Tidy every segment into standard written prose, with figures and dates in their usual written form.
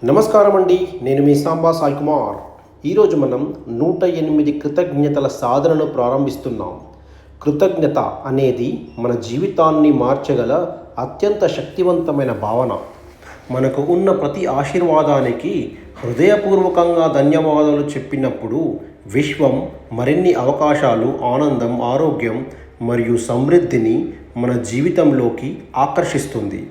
నమస్కారం అండి. నేను మీ సాంబా సాయి కుమార్. ఈరోజు మనం 108 కృతజ్ఞతల సాధనను ప్రారంభిస్తున్నాం. కృతజ్ఞత అనేది మన జీవితాన్ని మార్చగల అత్యంత శక్తివంతమైన భావన. మనకు ఉన్న ప్రతి ఆశీర్వాదానికి హృదయపూర్వకంగా ధన్యవాదాలు చెప్పినప్పుడు విశ్వం మరిన్ని అవకాశాలు, ఆనందం, ఆరోగ్యం మరియు సమృద్ధిని మన జీవితంలోకి ఆకర్షిస్తుంది.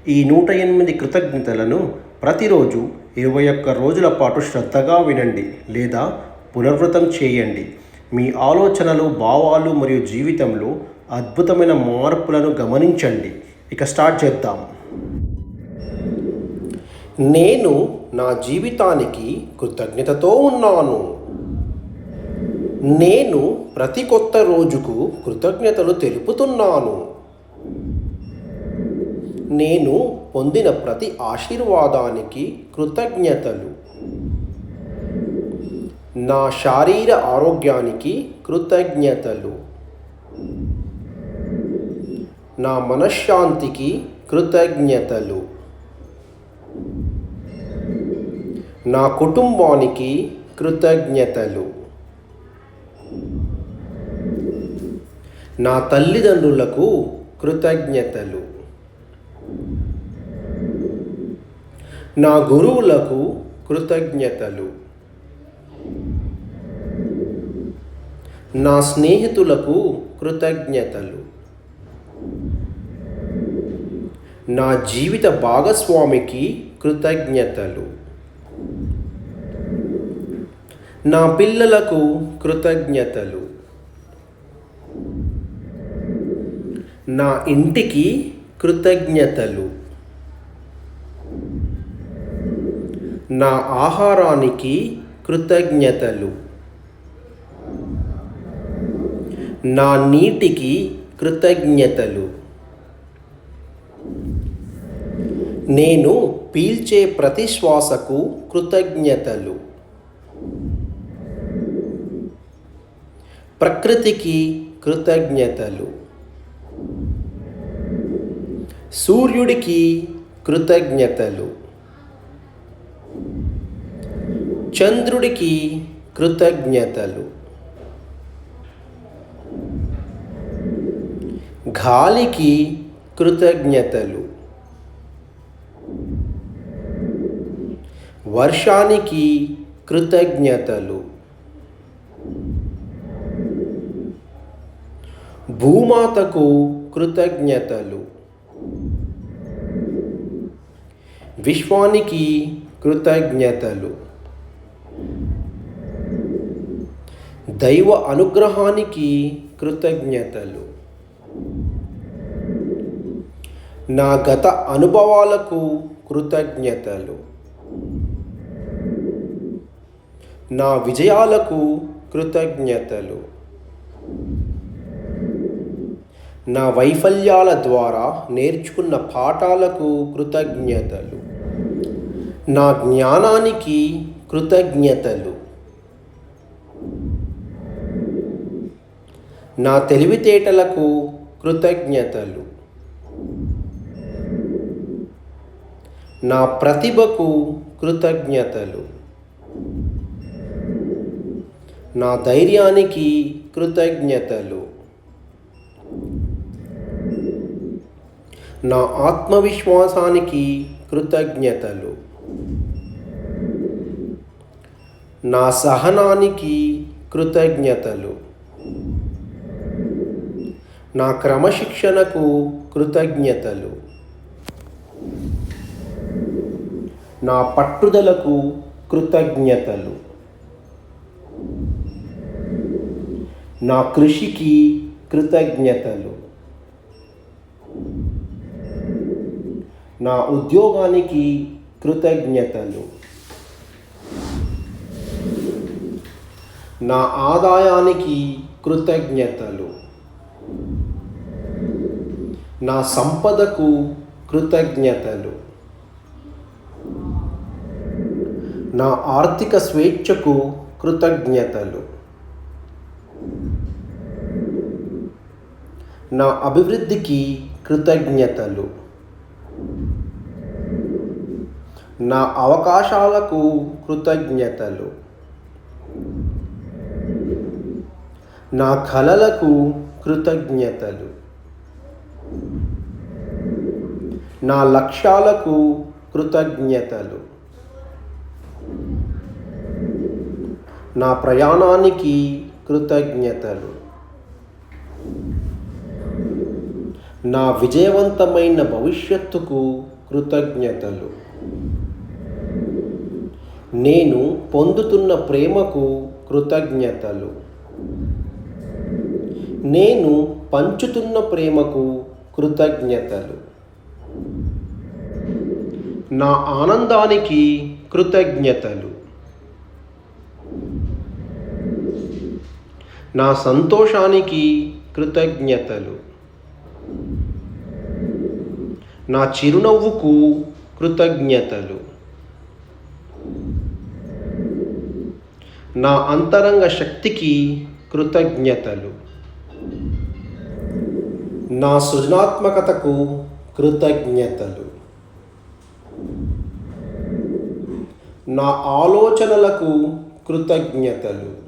ఈ 108 కృతజ్ఞతలను ప్రతిరోజు 21 రోజుల పాటు శ్రద్ధగా వినండి లేదా పునరావృతం చేయండి. మీ ఆలోచనలు, భావాలు మరియు జీవితంలో అద్భుతమైన మార్పులను గమనించండి. ఇక స్టార్ట్ చేద్దాం. నేను నా జీవితానికి కృతజ్ఞతతో ఉన్నాను. నేను ప్రతి కొత్త రోజుకు కృతజ్ఞతలు తెలుపుతున్నాను. నేను పొందిన ప్రతి ఆశీర్వాదానికి కృతజ్ఞతలు. నా శారీర ఆరోగ్యానికి కృతజ్ఞతలు. నా మనశ్శాంతికి కృతజ్ఞతలు. నా కుటుంబానికి కృతజ్ఞతలు. నా తల్లిదండ్రులకు కృతజ్ఞతలు. నా గురువులకు కృతజ్ఞతలు. నా స్నేహితులకు కృతజ్ఞతలు. నా జీవిత భాగస్వామికి కృతజ్ఞతలు. నా పిల్లలకు కృతజ్ఞతలు. నా ఇంటికి కృతజ్ఞతలు. నా ఆహారానికి కృతజ్ఞతలు. నా నీటికి కృతజ్ఞతలు. నేను పీల్చే ప్రతి శ్వాసకు కృతజ్ఞతలు. ప్రకృతికి కృతజ్ఞతలు. సూర్యుడికి కృతజ్ఞతలు. చంద్రుడికి కృతజ్ఞతలు. గాలికి కృతజ్ఞతలు. వర్షానికి కృతజ్ఞతలు. భూమాతకు కృతజ్ఞతలు. విశ్వానికి కృతజ్ఞతలు. దైవ అనుగ్రహానికి కృతజ్ఞతలు. నా గత అనుభవాలకు కృతజ్ఞతలు. నా విజయాలకు కృతజ్ఞతలు. నా వైఫల్యాల ద్వారా నేర్చుకున్న పాఠాలకు కృతజ్ఞతలు. నా జ్ఞానానికి కృతజ్ఞతలు. నా తెలివితేటలకు కృతజ్ఞతలు. నా ప్రతిభకు కృతజ్ఞతలు. నా ధైర్యానికి కృతజ్ఞతలు. నా ఆత్మవిశ్వాసానికి కృతజ్ఞతలు. నా సహనానికి కృతజ్ఞతలు. నా క్రమశిక్షణకు కృతజ్ఞతలు. నా పట్టుదలకు కృతజ్ఞతలు. నా కృషికి కృతజ్ఞతలు. నా ఉద్యోగానికి కృతజ్ఞతలు. నా ఆదాయానికి కృతజ్ఞతలు. నా సంపదకు కృతజ్ఞతలు. నా ఆర్థిక స్వేచ్ఛకు కృతజ్ఞతలు. నా అభివృద్ధికి కృతజ్ఞతలు. నా అవకాశాలకు కృతజ్ఞతలు. నా కలలకు కృతజ్ఞతలు. నా లక్ష్యాలకు కృతజ్ఞతలు. నా ప్రయాణానికి కృతజ్ఞతలు. నా విజయవంతమైన భవిష్యత్తుకు కృతజ్ఞతలు. నేను పొందుతున్న ప్రేమకు కృతజ్ఞతలు. నేను పంచుతున్న ప్రేమకు కృతజ్ఞతలు. నా ఆనందానికి కృతజ్ఞతలు. నా సంతోషానికి కృతజ్ఞతలు. నా చిరునవ్వుకు కృతజ్ఞతలు. నా అంతరంగ శక్తికి కృతజ్ఞతలు. నా సృజనాత్మకతకు కృతజ్ఞతలు. నా ఆలోచనలకు కృతజ్ఞతలు.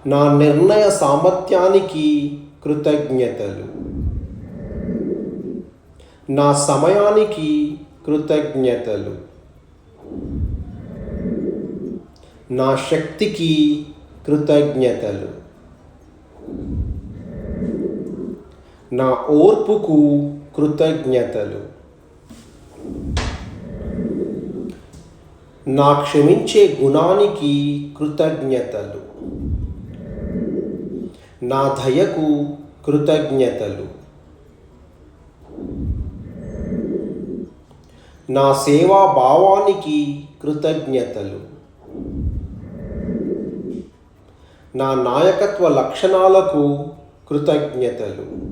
నా నిర్ణయ సామర్థ్యానికి కృతజ్ఞతలు. నా సమయానికి కృతజ్ఞతలు. నా శక్తికి కృతజ్ఞతలు. నా ఓర్పుకు కృతజ్ఞతలు. నా క్షమించే గుణానికి కృతజ్ఞతలు. నా దయకు కృతజ్ఞతలు. నా సేవా భావానికి కృతజ్ఞతలు. నా నాయకత్వ లక్షణాలకు కృతజ్ఞతలు.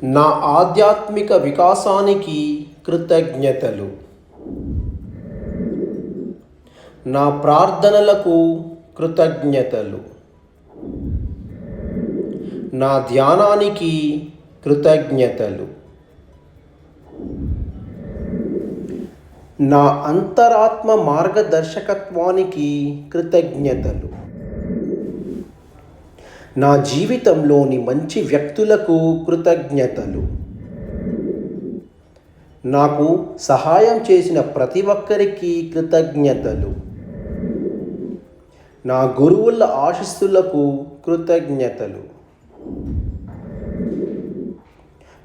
నా ఆధ్యాత్మిక వికాసానికి కృతజ్ఞతలు. నా ప్రార్థనలకు కృతజ్ఞతలు. నా ధ్యానానికి కృతజ్ఞతలు. నా అంతరాత్మ మార్గదర్శకత్వానికి కృతజ్ఞతలు. నా జీవితంలోని మంచి వ్యక్తులకు కృతజ్ఞతలు. నాకు సహాయం చేసిన ప్రతి ఒక్కరికి కృతజ్ఞతలు. నా గురువుల ఆశీస్సులకు కృతజ్ఞతలు.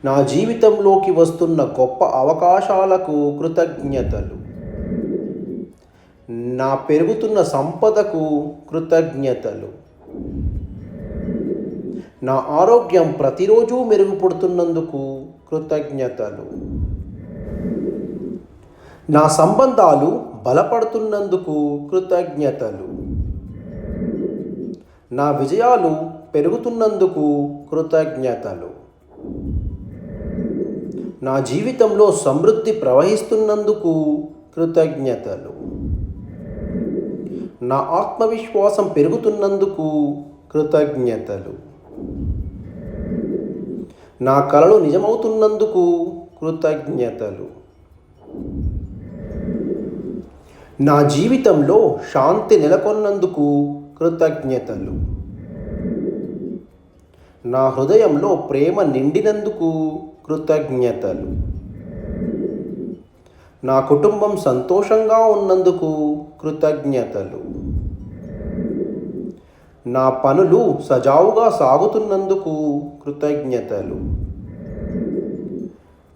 నా జీవితంలోకి వస్తున్న గొప్ప అవకాశాలకు కృతజ్ఞతలు. నా పెరుగుతున్న సంపదకు కృతజ్ఞతలు. నా ఆరోగ్యం ప్రతిరోజు మెరుగుపడుతున్నందుకు కృతజ్ఞతలు. నా సంబంధాలు బలపడుతున్నందుకు కృతజ్ఞతలు. నా విజయాలు పెరుగుతున్నందుకు కృతజ్ఞతలు. నా జీవితంలో సమృద్ధి ప్రవహిస్తున్నందుకు కృతజ్ఞతలు. నా ఆత్మవిశ్వాసం పెరుగుతున్నందుకు కృతజ్ఞతలు. నా కలలు నిజమవుతున్నందుకు కృతజ్ఞతలు. నా జీవితంలో శాంతి నెలకొన్నందుకు కృతజ్ఞతలు. నా హృదయంలో ప్రేమ నిండినందుకు కృతజ్ఞతలు. నా కుటుంబం సంతోషంగా ఉన్నందుకు కృతజ్ఞతలు. నా పనులు సజావుగా సాగుతున్నందుకు కృతజ్ఞతలు.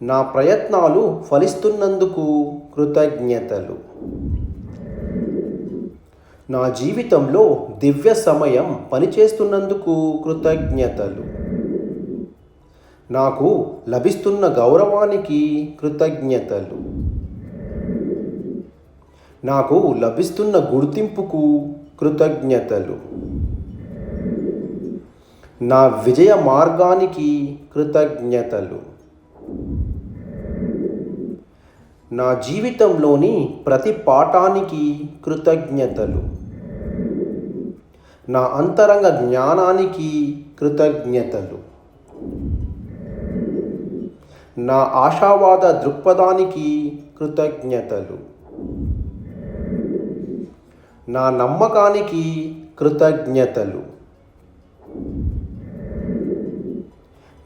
నా ప్రయత్నాలు ఫలిస్తున్నందుకు కృతజ్ఞతలు. నా జీవితంలో దివ్య సమయం పనిచేస్తున్నందుకు కృతజ్ఞతలు. నాకు లభిస్తున్న గౌరవానికి కృతజ్ఞతలు. నాకు లభిస్తున్న గుర్తింపుకు కృతజ్ఞతలు. నా విజయ మార్గానికి కృతజ్ఞతలు. నా జీవితంలోని ప్రతి పాఠానికి కృతజ్ఞతలు. నా అంతరంగ జ్ఞానానికి కృతజ్ఞతలు. నా ఆశావాద దృక్పథానికి కృతజ్ఞతలు. నా నమ్మకానికి కృతజ్ఞతలు.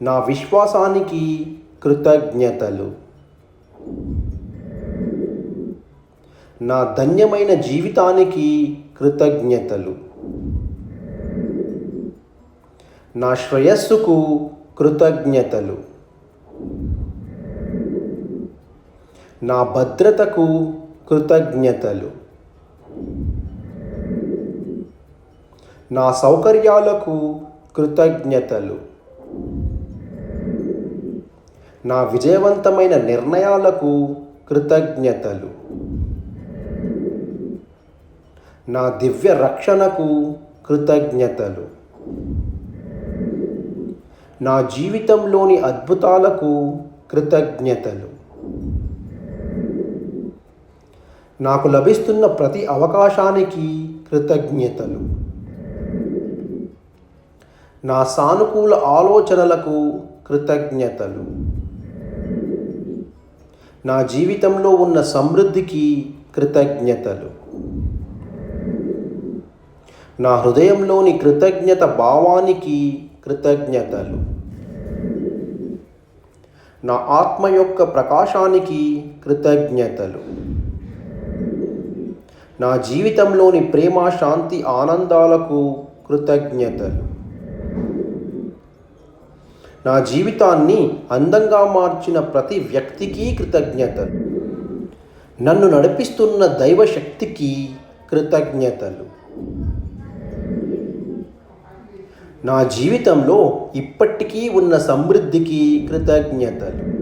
నా విశ్వాసానికి కృతజ్ఞతలు. నా ధన్యమైన జీవితానికి కృతజ్ఞతలు. నా శ్రేయస్సుకు కృతజ్ఞతలు. నా భద్రతకు కృతజ్ఞతలు. నా సౌకర్యాలకు కృతజ్ఞతలు. నా విజయవంతమైన నిర్ణయాలకు కృతజ్ఞతలు. నా దివ్య రక్షణకు కృతజ్ఞతలు. నా జీవితంలోని అద్భుతాలకు కృతజ్ఞతలు. నాకు లభిస్తున్న ప్రతి అవకాశానికి కృతజ్ఞతలు. నా సానుకూల ఆలోచనలకు కృతజ్ఞతలు. నా జీవితంలో ఉన్న సమృద్ధికి కృతజ్ఞతలు. నా హృదయంలోని కృతజ్ఞత భావానికి కృతజ్ఞతలు. నా ఆత్మ యొక్క ప్రకాశానికి కృతజ్ఞతలు. నా జీవితంలోని ప్రేమ, శాంతి, ఆనందాలకు కృతజ్ఞతలు. నా జీవితాన్ని అందంగా మార్చిన ప్రతి వ్యక్తికి కృతజ్ఞతలు. నన్ను నడిపిస్తున్న దైవశక్తికి కృతజ్ఞతలు. నా జీవితంలో ఇప్పటికీ ఉన్న సమృద్ధికి కృతజ్ఞతలు.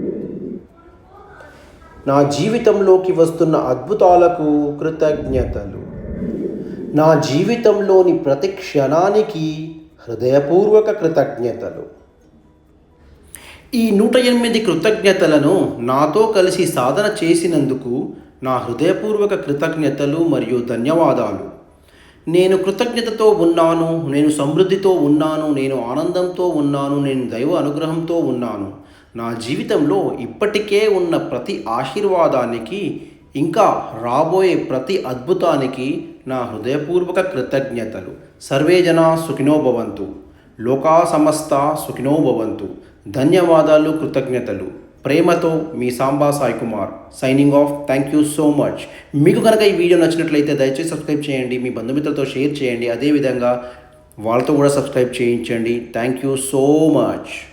నా జీవితంలోకి వస్తున్న అద్భుతాలకు కృతజ్ఞతలు. నా జీవితంలోని ప్రతి క్షణానికి హృదయపూర్వక కృతజ్ఞతలు. ఈ 108 కృతజ్ఞతలను నాతో కలిసి సాధన చేసినందుకు నా హృదయపూర్వక కృతజ్ఞతలు మరియు ధన్యవాదాలు. నేను కృతజ్ఞతతో ఉన్నాను, నేను సమృద్ధితో ఉన్నాను, నేను ఆనందంతో ఉన్నాను, నేను దైవ అనుగ్రహంతో ఉన్నాను. నా జీవితంలో ఇప్పటికే ఉన్న ప్రతి ఆశీర్వాదానికి, ఇంకా రాబోయే ప్రతి అద్భుతానికి నా హృదయపూర్వక కృతజ్ఞతలు. సర్వే జనా సుఖినో భవంతు. లోకా సమస్త సుఖినో భవంతు. ధన్యవాదాలు, కృతజ్ఞతలు. ప్రేమతో మీ Samba Sai Kumar signing off. Thank you so much. మీకు కనుక ఈ వీడియో నచ్చినట్లయితే దయచేసి సబ్స్క్రైబ్ చేయండి, మీ బంధుమిత్రులతో షేర్ చేయండి, అదేవిధంగా వాళ్ళతో కూడా సబ్స్క్రైబ్ చేయించండి. Thank you so much.